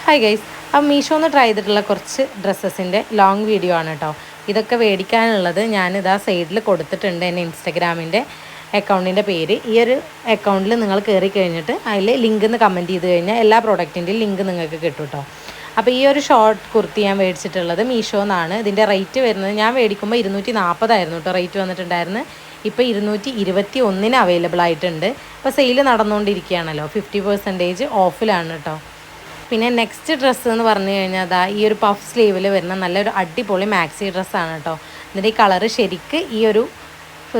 Hi guys, അപ്പോൾ മീഷോന്ന് try ചെയ്തിട്ടുള്ള കുറച്ച് ഡ്രസ്സസിൻ്റെ ലോങ് വീഡിയോ ആണ് കേട്ടോ. ഇതൊക്കെ മേടിക്കാനുള്ളത് ഞാനിതാ സൈഡിൽ കൊടുത്തിട്ടുണ്ട് എൻ്റെ ഇൻസ്റ്റഗ്രാമിൻ്റെ അക്കൗണ്ടിൻ്റെ പേര്. ഈ ഒരു അക്കൗണ്ടിൽ നിങ്ങൾ കയറി കഴിഞ്ഞിട്ട് അതിൽ ലിങ്ക് എന്ന് കമൻറ്റ് ചെയ്ത് കഴിഞ്ഞാൽ എല്ലാ പ്രോഡക്റ്റിൻ്റെയും ലിങ്ക് നിങ്ങൾക്ക് കിട്ടും കേട്ടോ. അപ്പോൾ ഈ ഒരു ഷോർട്ട് കുർത്തി ഞാൻ മേടിച്ചിട്ടുള്ളത് മീഷോന്നാണ്. ഇതിൻ്റെ റേറ്റ് വരുന്നത് ഞാൻ മേടിക്കുമ്പോൾ 240 ആയിരുന്നു കേട്ടോ റേറ്റ് വന്നിട്ടുണ്ടായിരുന്നു. ഇപ്പോൾ 221 അവൈലബിൾ ആയിട്ടുണ്ട്. ഇപ്പോൾ സെയിൽ നടന്നുകൊണ്ടിരിക്കുകയാണല്ലോ, 50% ഓഫിലാണ് കേട്ടോ. പിന്നെ നെക്സ്റ്റ് ഡ്രസ്സ് എന്ന് പറഞ്ഞു കഴിഞ്ഞാൽ അതാ ഈ ഒരു പഫ് സ്ലീവിൽ വരുന്ന നല്ലൊരു അടിപൊളി മാക്സി ഡ്രസ്സാണ് കേട്ടോ. ഇതിൻ്റെ ഈ കളറ് ശരിക്ക് ഈ ഒരു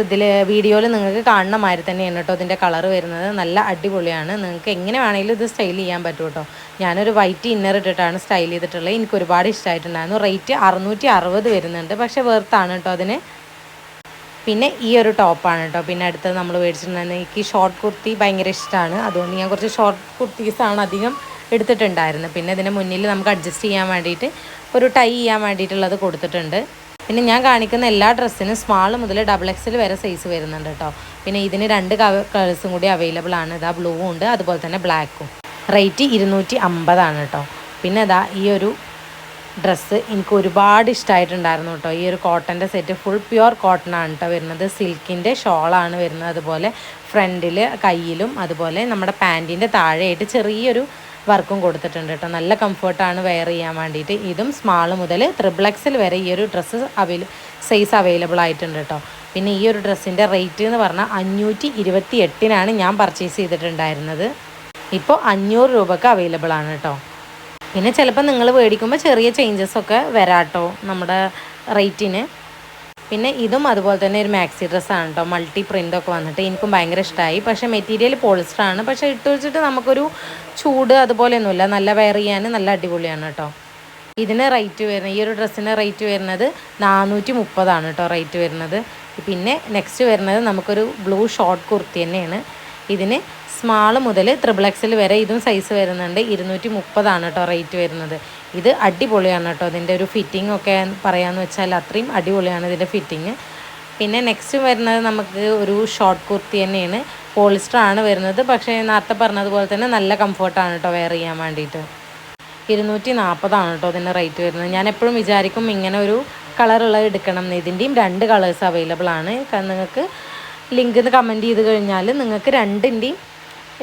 ഇതിൽ വീഡിയോയിൽ നിങ്ങൾക്ക് കാണുന്ന മാതിരി തന്നെയാണ് കേട്ടോ ഇതിൻ്റെ കളറ് വരുന്നത്. നല്ല അടിപൊളിയാണ്. നിങ്ങൾക്ക് എങ്ങനെ വേണമെങ്കിലും ഇത് സ്റ്റൈൽ ചെയ്യാൻ പറ്റും കേട്ടോ. ഞാനൊരു വൈറ്റ് ഇന്നർ ഇട്ടിട്ടാണ് സ്റ്റൈൽ ചെയ്തിട്ടുള്ളത്. എനിക്ക് ഒരുപാട് ഇഷ്ടമായിട്ടുണ്ടായിരുന്നു. റേറ്റ് 660 വരുന്നുണ്ട്, പക്ഷേ വെർത്താണ് കേട്ടോ അതിന്. പിന്നെ ഈ ഒരു ടോപ്പാണ് കേട്ടോ. പിന്നെ അടുത്തത് നമ്മൾ മേടിച്ചിട്ടുണ്ടായിരുന്നു. എനിക്ക് ഷോർട്ട് കുർത്തി ഭയങ്കര ഇഷ്ടമാണ്, അതുകൊണ്ട് ഞാൻ കുറച്ച് ഷോർട്ട് കുർത്തീസാണ് അധികം എടുത്തിട്ടുണ്ടായിരുന്നു. പിന്നെ ഇതിന് മുന്നിൽ നമുക്ക് അഡ്ജസ്റ്റ് ചെയ്യാൻ വേണ്ടിയിട്ട് ഒരു ടൈ ചെയ്യാൻ വേണ്ടിയിട്ടുള്ളത് കൊടുത്തിട്ടുണ്ട്. പിന്നെ ഞാൻ കാണിക്കുന്ന എല്ലാ ഡ്രസ്സിനും സ്മാൾ മുതൽ XXL വരെ സൈസ് വരുന്നുണ്ട് കേട്ടോ. പിന്നെ ഇതിന് 2 കളേഴ്സും കൂടി അവൈലബിൾ ആണ്. ഇതാ ബ്ലൂ ഉണ്ട്, അതുപോലെ തന്നെ ബ്ലാക്കും. റേറ്റ് 250 ആണ് കേട്ടോ. പിന്നെ ഇതാ ഈ ഒരു ഡ്രസ്സ് എനിക്ക് ഒരുപാട് ഇഷ്ടമായിട്ടുണ്ടായിരുന്നു കേട്ടോ. ഈ ഒരു കോട്ടൻ്റെ സെറ്റ് ഫുൾ പ്യുവർ കോട്ടൺ ആണ് കേട്ടോ വരുന്നത്. സിൽക്കിൻ്റെ ഷോളാണ് വരുന്നത്. അതുപോലെ ഫ്രണ്ടിൽ കയ്യിലും അതുപോലെ നമ്മുടെ പാൻറ്റിൻ്റെ താഴെയായിട്ട് ചെറിയൊരു വർക്കും കൊടുത്തിട്ടുണ്ട് കേട്ടോ. നല്ല കംഫർട്ടാണ് വെയർ ചെയ്യാൻ വേണ്ടിയിട്ട്. ഇതും സ്മാൾ മുതൽ XXL വരെ ഈ ഒരു ഡ്രസ്സ് സൈസ് അവൈലബിൾ ആയിട്ടുണ്ട് കേട്ടോ. പിന്നെ ഈ ഒരു ഡ്രസ്സിൻ്റെ റേറ്റ് എന്ന് പറഞ്ഞാൽ 528-നാണ് ഞാൻ പർച്ചേസ് ചെയ്തിട്ടുണ്ടായിരുന്നത്. ഇപ്പോൾ 500 രൂപക്ക് അവൈലബിൾ ആണ് കേട്ടോ. പിന്നെ ചിലപ്പോൾ നിങ്ങൾ മേടിക്കുമ്പോൾ ചെറിയ ചേഞ്ചസൊക്കെ വരാം കേട്ടോ നമ്മുടെ റേറ്റിന്. പിന്നെ ഇതും അതുപോലെ തന്നെ ഒരു മാക്സി ഡ്രസ്സാണ് കേട്ടോ. മൾട്ടി പ്രിൻ്റൊക്കെ വന്നിട്ട് എനിക്കും ഭയങ്കര ഇഷ്ടമായി. പക്ഷേ മെറ്റീരിയൽ പോളിസ്റ്ററാണ്. പക്ഷേ ഇട്ട് വെച്ചിട്ട് നമുക്കൊരു ചൂട് അതുപോലെയൊന്നുമില്ല. നല്ല വെയർ ചെയ്യാൻ നല്ല അടിപൊളിയാണ് കേട്ടോ. ഇതിന് റേറ്റ് വരുന്നത്, ഈ ഒരു ഡ്രസ്സിന് റേറ്റ് വരുന്നത് 430 കേട്ടോ റേറ്റ് വരുന്നത്. പിന്നെ നെക്സ്റ്റ് വരുന്നത് നമുക്കൊരു ബ്ലൂ ഷോർട്ട് കുർത്തി തന്നെയാണ്. ഇതിന് സ്മാൾ മുതൽ XXL വരെ ഇതും സൈസ് വരുന്നുണ്ട്. 230 കേട്ടോ റേറ്റ് വരുന്നത്. ഇത് അടിപൊളിയാണ് കേട്ടോ. ഇതിൻ്റെ ഒരു ഫിറ്റിംഗ് ഒക്കെ പറയാമെന്ന് വെച്ചാൽ അത്രയും അടിപൊളിയാണ് ഇതിൻ്റെ ഫിറ്റിങ്. പിന്നെ നെക്സ്റ്റ് വരുന്നത് നമുക്ക് ഒരു ഷോർട്ട് കുർത്തി തന്നെയാണ്. പോളിസ്റ്റർ ആണ് വരുന്നത്. പക്ഷേ നേരത്തെ പറഞ്ഞതുപോലെ തന്നെ നല്ല കംഫർട്ടാണ് കേട്ടോ വെയർ ചെയ്യാൻ വേണ്ടിയിട്ട്. 240 കേട്ടോ ഇതിൻ്റെ റേറ്റ് വരുന്നത്. ഞാൻ എപ്പോഴും വിചാരിക്കും ഇങ്ങനെ ഒരു കളറുള്ളത് എടുക്കണം എന്ന്. ഇതിൻ്റെയും 2 കളേഴ്സ് അവൈലബിൾ ആണ്. നിങ്ങൾക്ക് ലിങ്ക് എന്ന് കമൻറ്റ് ചെയ്ത് കഴിഞ്ഞാൽ നിങ്ങൾക്ക് 2ൻ്റെയും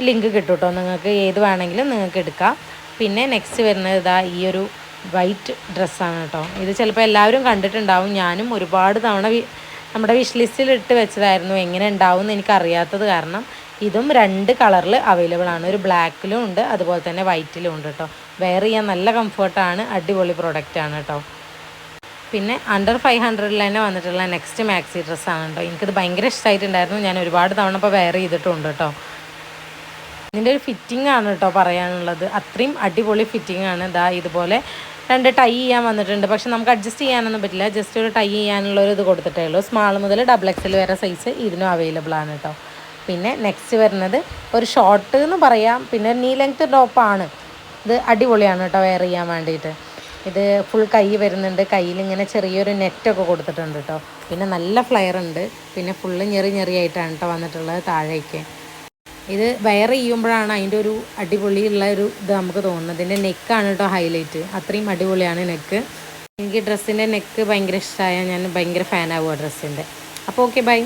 ലിങ്ക് കിട്ടും കേട്ടോ. നിങ്ങൾക്ക് ഏത് വേണമെങ്കിലും നിങ്ങൾക്ക് എടുക്കാം. പിന്നെ നെക്സ്റ്റ് വരുന്നത് ഇതാ ഈ ഒരു വൈറ്റ് ഡ്രസ്സാണ് കേട്ടോ. ഇത് ചിലപ്പോൾ എല്ലാവരും കണ്ടിട്ടുണ്ടാവും. ഞാനും ഒരുപാട് തവണ നമ്മുടെ വിഷ് ലിസ്റ്റിൽ ഇട്ട് വെച്ചതായിരുന്നു. എങ്ങനെ ഉണ്ടാവും എന്ന് എനിക്കറിയാത്തത് കാരണം. ഇതും 2 കളറിൽ അവൈലബിൾ ആണ്. ഒരു ബ്ലാക്കിലും ഉണ്ട്, അതുപോലെ തന്നെ വൈറ്റിലും ഉണ്ട് കേട്ടോ. വെയർ ചെയ്യാൻ നല്ല കംഫർട്ടാണ്, അടിപൊളി പ്രൊഡക്റ്റാണ് കേട്ടോ. പിന്നെ അണ്ടർ 500 തന്നെ വന്നിട്ടുള്ള നെക്സ്റ്റ് മാക്സി ഡ്രസ്സാണ് കേട്ടോ. എനിക്കത് ഭയങ്കര ഇഷ്ടമായിട്ടുണ്ടായിരുന്നു. ഞാൻ ഒരുപാട് തവണ ഇപ്പോൾ വെയർ ചെയ്തിട്ടുണ്ട് കേട്ടോ. ഇതിൻ്റെ ഒരു ഫിറ്റിംഗ് ആണ് കേട്ടോ പറയാനുള്ളത്. അത്രയും അടിപൊളി ഫിറ്റിംഗ് ആണ്. ഇതാ ഇതുപോലെ 2 ടൈ ചെയ്യാൻ വന്നിട്ടുണ്ട്. പക്ഷെ നമുക്ക് അഡ്ജസ്റ്റ് ചെയ്യാനൊന്നും പറ്റില്ല. ജസ്റ്റ് ഒരു ടൈ ചെയ്യാനുള്ളൊരു ഇത് കൊടുത്തിട്ടേ ഉള്ളൂ. സ്മാൾ മുതൽ XXL വരെ സൈസ് ഇതിനും അവൈലബിൾ ആണ് കേട്ടോ. പിന്നെ നെക്സ്റ്റ് വരുന്നത് ഒരു ഷോർട്ട് എന്ന് പറയാം. പിന്നെ നീ ലെങ്ത് ടോപ്പാണ്. ഇത് അടിപൊളിയാണ് കേട്ടോ വെയർ ചെയ്യാൻ വേണ്ടിയിട്ട്. ഇത് ഫുൾ കൈ വരുന്നുണ്ട്. കയ്യിൽ ഇങ്ങനെ ചെറിയൊരു നെറ്റൊക്കെ കൊടുത്തിട്ടുണ്ട് കേട്ടോ. പിന്നെ നല്ല ഫ്ലെയർ ഉണ്ട്. പിന്നെ ഫുള്ള് ഞെറിയായിട്ടാണ് കേട്ടോ വന്നിട്ടുള്ളത് താഴേക്ക്. ഇത് വെയർ ചെയ്യുമ്പോഴാണ് അതിൻ്റെ ഒരു അടിപൊളിയുള്ള ഒരു ഇത് നമുക്ക് തോന്നുന്നത്. ഇതിൻ്റെ നെക്കാണ് കേട്ടോ ഹൈലൈറ്റ്. അത്രയും അടിപൊളിയാണ് നെക്ക്. എനിക്ക് ഡ്രസ്സിൻ്റെ നെക്ക് ഭയങ്കര ഇഷ്ടമായ ഞാൻ ഭയങ്കര ഫാനാവുക ഡ്രസ്സിൻ്റെ. അപ്പോൾ ഓക്കെ, ബൈ.